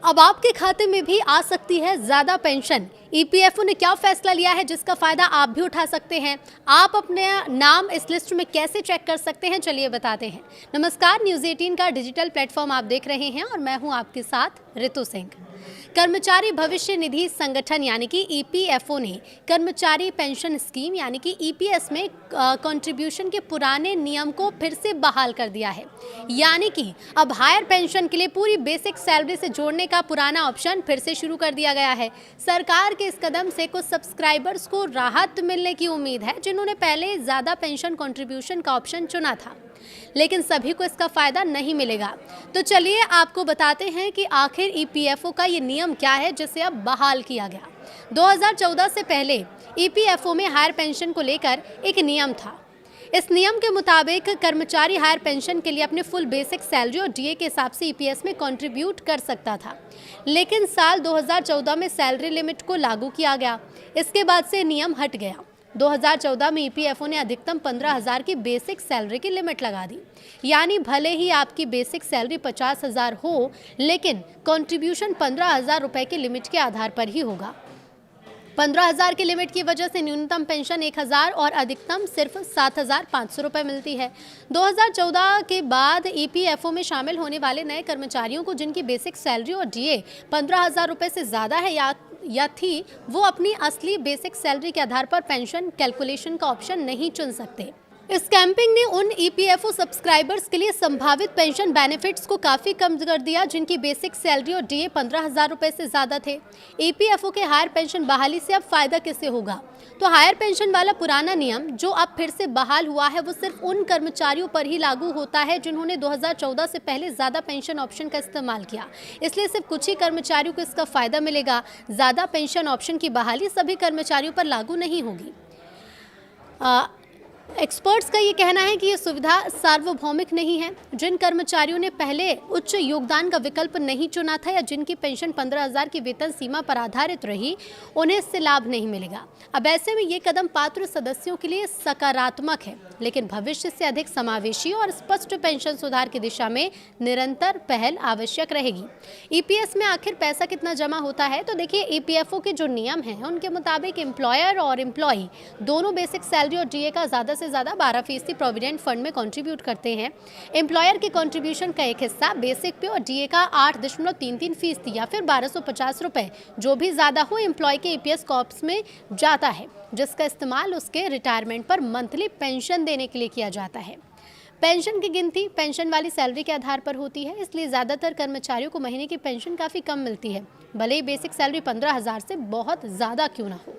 अब आपके खाते में भी आ सकती है ज्यादा पेंशन। ईपीएफओ ने क्या फैसला लिया है जिसका फायदा आप भी उठा सकते हैं। आप अपने नाम इस लिस्ट में कैसे चेक कर सकते हैं, चलिए बताते हैं। नमस्कार, न्यूज़ 18 का डिजिटल प्लेटफॉर्म आप देख रहे हैं और मैं हूं आपके साथ रितु सिंह। कर्मचारी भविष्य निधि संगठन यानी कि ईपीएफओ ने कर्मचारी पेंशन स्कीम यानी कि ईपीएस में कंट्रीब्यूशन के पुराने नियम को फिर से बहाल कर दिया है। यानी कि अब हायर पेंशन के लिए पूरी बेसिक सैलरी से जोड़ने का पुराना ऑप्शन फिर से शुरू कर दिया गया है। सरकार के इस कदम से कुछ सब्सक्राइबर्स को राहत मिलने की उम्मीद है जिन्होंने पहले ज़्यादा पेंशन कंट्रीब्यूशन का ऑप्शन चुना था, लेकिन सभी को इसका फायदा नहीं मिलेगा। तो चलिए आपको बताते हैं कि आखिर ईपीएफओ का ये नियम क्या है जिसे अब बहाल किया गया। 2014 से पहले ईपीएफओ में हायर पेंशन को लेकर एक नियम था। इस नियम के मुताबिक कर्मचारी हायर पेंशन के लिए अपने फुल बेसिक सैलरी और डीए के हिसाब से ईपीएस में कंट्रीब्यूट कर सकता था, लेकिन साल 2014 में सैलरी लिमिट को लागू किया गया। इसके बाद से नियम हट गया। 2014 में ईपीएफओ ने अधिकतम 15,000 की बेसिक सैलरी की लिमिट लगा दी। यानी भले ही आपकी बेसिक सैलरी 50,000 हो, लेकिन कंट्रीब्यूशन 15,000 रुपए की लिमिट के आधार पर ही होगा। 15,000 की लिमिट की वजह से न्यूनतम पेंशन 1,000 और अधिकतम सिर्फ 7,500 रुपये मिलती है। 2014 के बाद ईपीएफओ में शामिल होने वाले नए कर्मचारियों को जिनकी बेसिक सैलरी और डीए 15,000 रुपये से ज़्यादा है या थी, वो अपनी असली बेसिक सैलरी के आधार पर पेंशन कैलकुलेशन का ऑप्शन नहीं चुन सकते। इस कैंपिंग ने उन ईपीएफओ सब्सक्राइबर्स के लिए संभावित पेंशन बेनिफिट्स को काफ़ी कम कर दिया जिनकी बेसिक सैलरी और डीए 15,000 रुपये से ज़्यादा थे। ईपीएफओ के हायर पेंशन बहाली से अब फ़ायदा किसे होगा? तो हायर पेंशन वाला पुराना नियम जो अब फिर से बहाल हुआ है, वो सिर्फ उन कर्मचारियों पर ही लागू होता है जिन्होंने 2014 से पहले ज़्यादा पेंशन ऑप्शन का इस्तेमाल किया। इसलिए सिर्फ कुछ ही कर्मचारियों को इसका फ़ायदा मिलेगा। ज़्यादा पेंशन ऑप्शन की बहाली सभी कर्मचारियों पर लागू नहीं होगी। एक्सपर्ट्स का ये कहना है कि ये सुविधा सार्वभौमिक नहीं है। जिन कर्मचारियों ने पहले उच्च योगदान का विकल्प नहीं चुना था या जिनकी पेंशन 15,000 की वेतन सीमा पर आधारित रही, उन्हें इससे लाभ नहीं मिलेगा। अब ऐसे में ये कदम पात्र सदस्यों के लिए सकारात्मक है, लेकिन भविष्य से अधिक समावेशी और स्पष्ट पेंशन सुधार की दिशा में निरंतर पहल आवश्यक रहेगी। ईपीएस में आखिर पैसा कितना जमा होता है? तो देखिए, ईपीएफओ के जो नियम हैं उनके मुताबिक एम्प्लॉयर और एम्प्लॉई दोनों बेसिक सैलरी और डीए का ज़्यादा से ज़्यादा 12% प्रोविडेंट फंड में कंट्रीब्यूट करते हैं। एम्प्लॉयर के कंट्रीब्यूशन का एक हिस्सा बेसिक पे और डीए का 8.33% या फिर 1,250 रुपये, जो भी ज़्यादा हो, एम्प्लॉय के ईपीएस कॉर्प्स में जाता है, जिसका इस्तेमाल उसके रिटायरमेंट पर मंथली पेंशन देने के लिए किया जाता है। पेंशन की गिनती पेंशन वाली सैलरी के आधार पर होती है, इसलिए ज़्यादातर कर्मचारियों को महीने की पेंशन काफ़ी कम मिलती है, भले ही बेसिक सैलरी 15,000 से बहुत ज़्यादा क्यों ना हो।